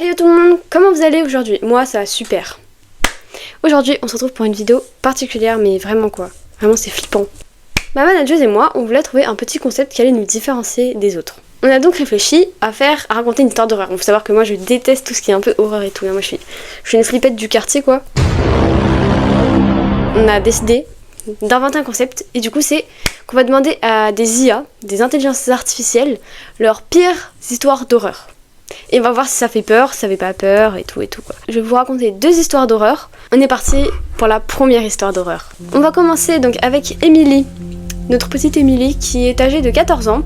Hello tout le monde, comment vous allez aujourd'hui? Moi ça va super. Aujourd'hui on se retrouve pour une vidéo particulière, mais vraiment quoi, vraiment c'est flippant. Ma manageuse et moi on voulait trouver un petit concept qui allait nous différencier des autres. On a donc réfléchi à raconter une histoire d'horreur. Il faut savoir que moi je déteste tout ce qui est un peu horreur et tout. Moi je suis une flippette du quartier quoi. On a décidé d'inventer un concept et du coup c'est qu'on va demander à des IA, des intelligences artificielles, leurs pires histoires d'horreur. Et on va voir si ça fait peur, si ça fait pas peur et tout quoi. Je vais vous raconter 2 histoires d'horreur. On est parti pour la première histoire d'horreur. On va commencer donc avec Émilie. Notre petite Émilie qui est âgée de 14 ans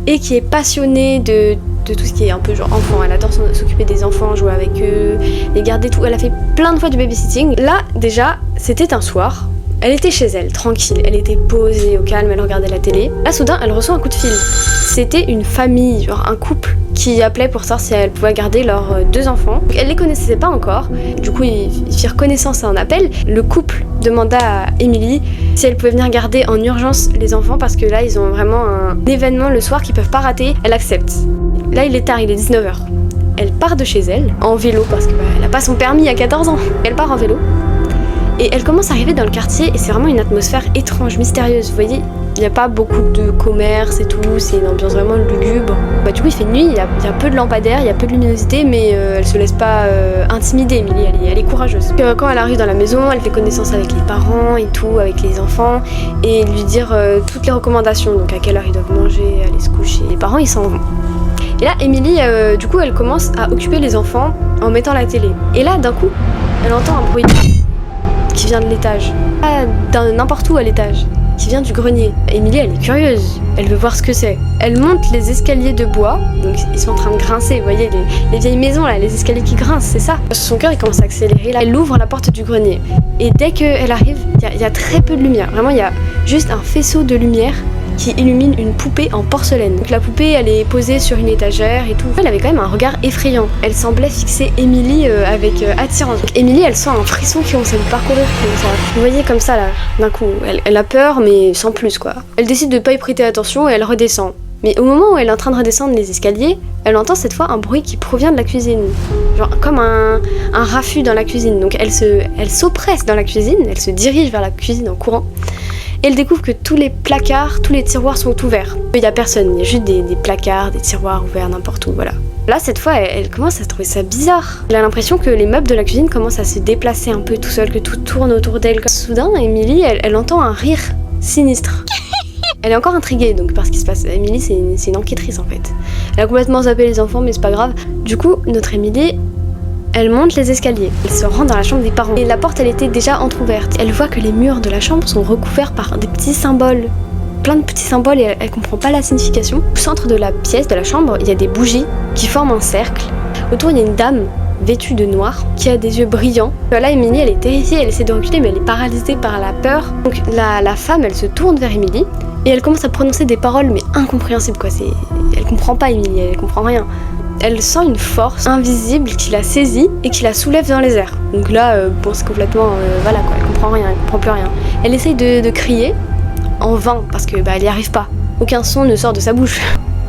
et qui est passionnée de tout ce qui est un peu genre enfant. Elle adore s'occuper des enfants, jouer avec eux, les garder tout. Elle a fait plein de fois du babysitting. Là déjà c'était un soir. Elle était chez elle, tranquille, elle était posée au calme, elle regardait la télé. Là soudain elle reçoit un coup de fil. C'était une famille, genre un couple qui appelait pour savoir si elle pouvait garder leurs 2 enfants. Donc, elle les connaissait pas encore, du coup ils firent connaissance à un appel. Le couple demanda à Émilie si elle pouvait venir garder en urgence les enfants parce que là ils ont vraiment un événement le soir qu'ils peuvent pas rater. Elle accepte. Là il est tard, il est 19h. Elle part de chez elle en vélo parce que elle a pas son permis à 14 ans. Elle part en vélo. Et elle commence à arriver dans le quartier et c'est vraiment une atmosphère étrange, mystérieuse. Vous voyez, il n'y a pas beaucoup de commerce et tout, c'est une ambiance vraiment lugubre. Du coup il fait nuit, il y a peu de lampadaires, il y a peu de luminosité, mais elle se laisse pas intimider, Émilie, elle est courageuse. Quand elle arrive dans la maison, elle fait connaissance avec les parents et tout, avec les enfants, et lui dire toutes les recommandations, donc à quelle heure ils doivent manger, aller se coucher. Les parents ils s'en vont. Et là Émilie, du coup elle commence à occuper les enfants en mettant la télé. Et là d'un coup, elle entend un bruit qui vient de l'étage, pas n'importe où à l'étage, qui vient du grenier. Émilie elle est curieuse, elle veut voir ce que c'est. Elle monte les escaliers de bois, donc ils sont en train de grincer, vous voyez les vieilles maisons là, les escaliers qui grincent, c'est ça. Son cœur il commence à accélérer, là elle ouvre la porte du grenier. Et dès qu'elle arrive, il y a très peu de lumière, vraiment il y a juste un faisceau de lumière qui illumine une poupée en porcelaine. Donc la poupée elle est posée sur une étagère et tout. Elle avait quand même un regard effrayant. Elle semblait fixer Émilie avec attirance. Donc Émilie elle sent un frisson qui commence à lui parcourir. Vous voyez comme ça là, d'un coup. Elle a peur mais sans plus quoi. Elle décide de pas y prêter attention et elle redescend. Mais au moment où elle est en train de redescendre les escaliers, elle entend cette fois un bruit qui provient de la cuisine. Genre comme un raffut dans la cuisine. Donc elle s'oppresse dans la cuisine, elle se dirige vers la cuisine en courant. Et elle découvre que tous les placards, tous les tiroirs sont ouverts. Il n'y a personne, il y a juste des placards, des tiroirs ouverts n'importe où, voilà. Là, cette fois, elle commence à trouver ça bizarre. Elle a l'impression que les meubles de la cuisine commencent à se déplacer un peu tout seul, que tout tourne autour d'elle. Soudain, Émilie, elle entend un rire sinistre. Elle est encore intriguée donc par ce qui se passe. Émilie, c'est une enquêtrice en fait. Elle a complètement zappé les enfants, mais c'est pas grave. Du coup, notre Émilie, elle monte les escaliers, elle se rend dans la chambre des parents. Et la porte, elle était déjà entrouverte. Elle voit que les murs de la chambre sont recouverts par des petits symboles. Plein de petits symboles et elle comprend pas la signification. Au centre de la pièce, de la chambre, il y a des bougies qui forment un cercle. Autour, il y a une dame vêtue de noir qui a des yeux brillants. Là, Émilie, elle est terrifiée, elle essaie de reculer, mais elle est paralysée par la peur. Donc la femme, elle se tourne vers Émilie et elle commence à prononcer des paroles, mais incompréhensibles quoi. Elle comprend pas Émilie, elle comprend rien. Elle sent une force invisible qui la saisit et qui la soulève dans les airs. Donc là, c'est complètement... voilà quoi, elle comprend rien, elle comprend plus rien. Elle essaye de crier, en vain, parce que elle y arrive pas. Aucun son ne sort de sa bouche.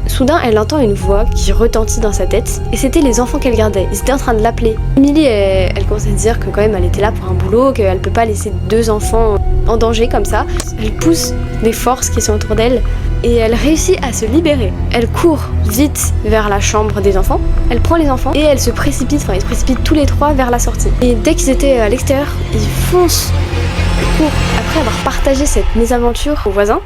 Soudain, elle entend une voix qui retentit dans sa tête, et c'était les enfants qu'elle gardait. Ils étaient en train de l'appeler. Émilie, elle commence à se dire que quand même elle était là pour un boulot, qu'elle peut pas laisser 2 enfants en danger comme ça. Elle pousse les forces qui sont autour d'elle, et elle réussit à se libérer. Elle court vite vers la chambre des enfants, elle prend les enfants, et ils se précipitent tous les 3 vers la sortie. Et dès qu'ils étaient à l'extérieur, ils foncent, ils courent. Après avoir partagé cette mésaventure aux voisins,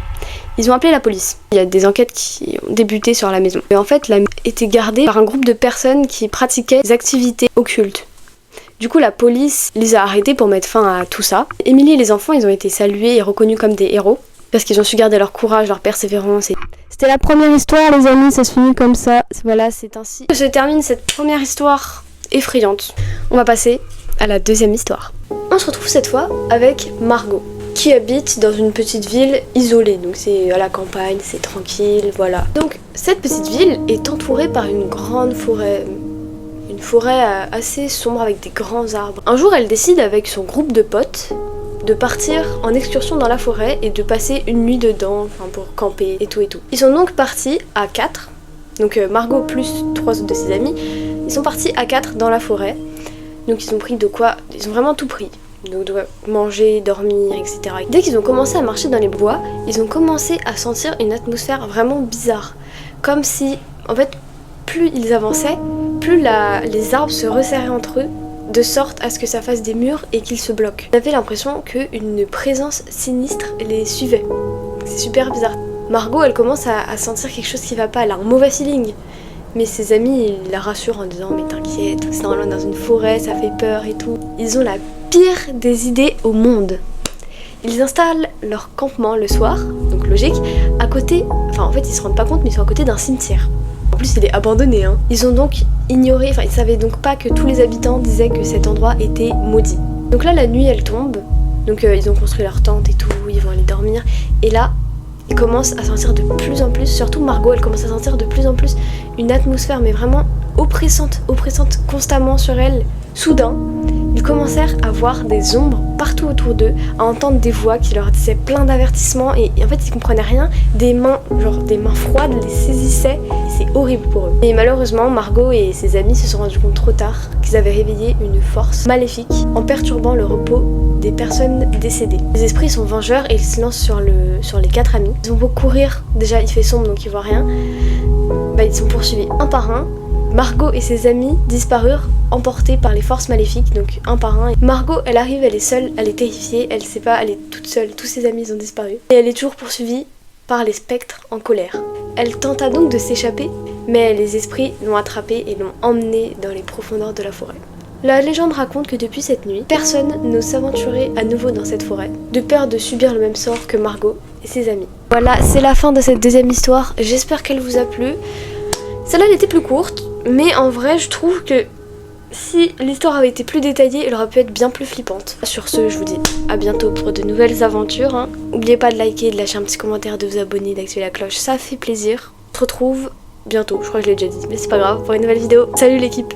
ils ont appelé la police. Il y a des enquêtes qui ont débuté sur la maison. Et en fait, la maison était gardée par un groupe de personnes qui pratiquaient des activités occultes. Du coup, la police les a arrêtés pour mettre fin à tout ça. Émilie et les enfants, ils ont été salués et reconnus comme des héros parce qu'ils ont su garder leur courage, leur persévérance. C'était la première histoire, les amis, ça se finit comme ça. Voilà, c'est ainsi que se termine cette première histoire effrayante. On va passer à la deuxième histoire. On se retrouve cette fois avec Margot, qui habite dans une petite ville isolée, donc c'est à la campagne, c'est tranquille, voilà. Donc cette petite ville est entourée par une grande forêt, une forêt assez sombre avec des grands arbres. Un jour, elle décide avec son groupe de potes de partir en excursion dans la forêt et de passer une nuit dedans, pour camper et tout et tout. Ils sont donc partis à 4, donc Margot plus 3 autres de ses amis. Ils sont partis à 4 dans la forêt. Donc ils ont pris de quoi, ils ont vraiment tout pris. Donc de manger, dormir, etc. Dès qu'ils ont commencé à marcher dans les bois, ils ont commencé à sentir une atmosphère vraiment bizarre. Comme si, en fait, plus ils avançaient, plus les arbres se resserraient entre eux, de sorte à ce que ça fasse des murs et qu'ils se bloquent. On avait l'impression qu'une présence sinistre les suivait. C'est super bizarre. Margot, elle commence à sentir quelque chose qui va pas, elle a un mauvais feeling. Mais ses amis, ils la rassurent en disant « Mais t'inquiète, c'est normalement dans une forêt, ça fait peur et tout. » Ils ont la pire des idées au monde. Ils installent leur campement le soir, donc logique, à côté... Enfin, en fait, ils se rendent pas compte, mais ils sont à côté d'un cimetière. En plus, il est abandonné, hein. Ils ont donc ignoré... Enfin, ils savaient donc pas que tous les habitants disaient que cet endroit était maudit. Donc là, la nuit, elle tombe. Donc ils ont construit leur tente et tout, ils vont aller dormir. Et là... ils commencent à sentir de plus en plus, surtout Margot, elle commence à sentir de plus en plus une atmosphère mais vraiment oppressante constamment sur elle. Soudain, ils commencèrent à voir des ombres partout autour d'eux, à entendre des voix qui leur disaient plein d'avertissements et en fait ils comprenaient rien, des mains froides les saisissaient, c'est horrible pour eux. Et malheureusement, Margot et ses amis se sont rendus compte trop tard qu'ils avaient réveillé une force maléfique en perturbant le repos des personnes décédées. Les esprits sont vengeurs et ils se lancent sur les 4 amis. Ils ont beau courir, déjà il fait sombre donc ils voient rien, ils sont poursuivis un par un. Margot et ses amis disparurent, emportés par les forces maléfiques, donc un par un. Margot, elle arrive, elle est seule, elle est terrifiée, elle sait pas, elle est toute seule, tous ses amis ont disparu. Et elle est toujours poursuivie par les spectres en colère. Elle tenta donc de s'échapper, mais les esprits l'ont attrapée et l'ont emmenée dans les profondeurs de la forêt. La légende raconte que depuis cette nuit, personne n'ose s'aventurer à nouveau dans cette forêt, de peur de subir le même sort que Margot et ses amis. Voilà, c'est la fin de cette deuxième histoire, j'espère qu'elle vous a plu. Celle-là, elle était plus courte, mais en vrai, je trouve que si l'histoire avait été plus détaillée, elle aurait pu être bien plus flippante. Sur ce, je vous dis à bientôt pour de nouvelles aventures. N'oubliez pas de liker, de lâcher un petit commentaire, de vous abonner, d'activer la cloche, ça fait plaisir. On se retrouve bientôt, je crois que je l'ai déjà dit, mais c'est pas grave, pour une nouvelle vidéo. Salut l'équipe!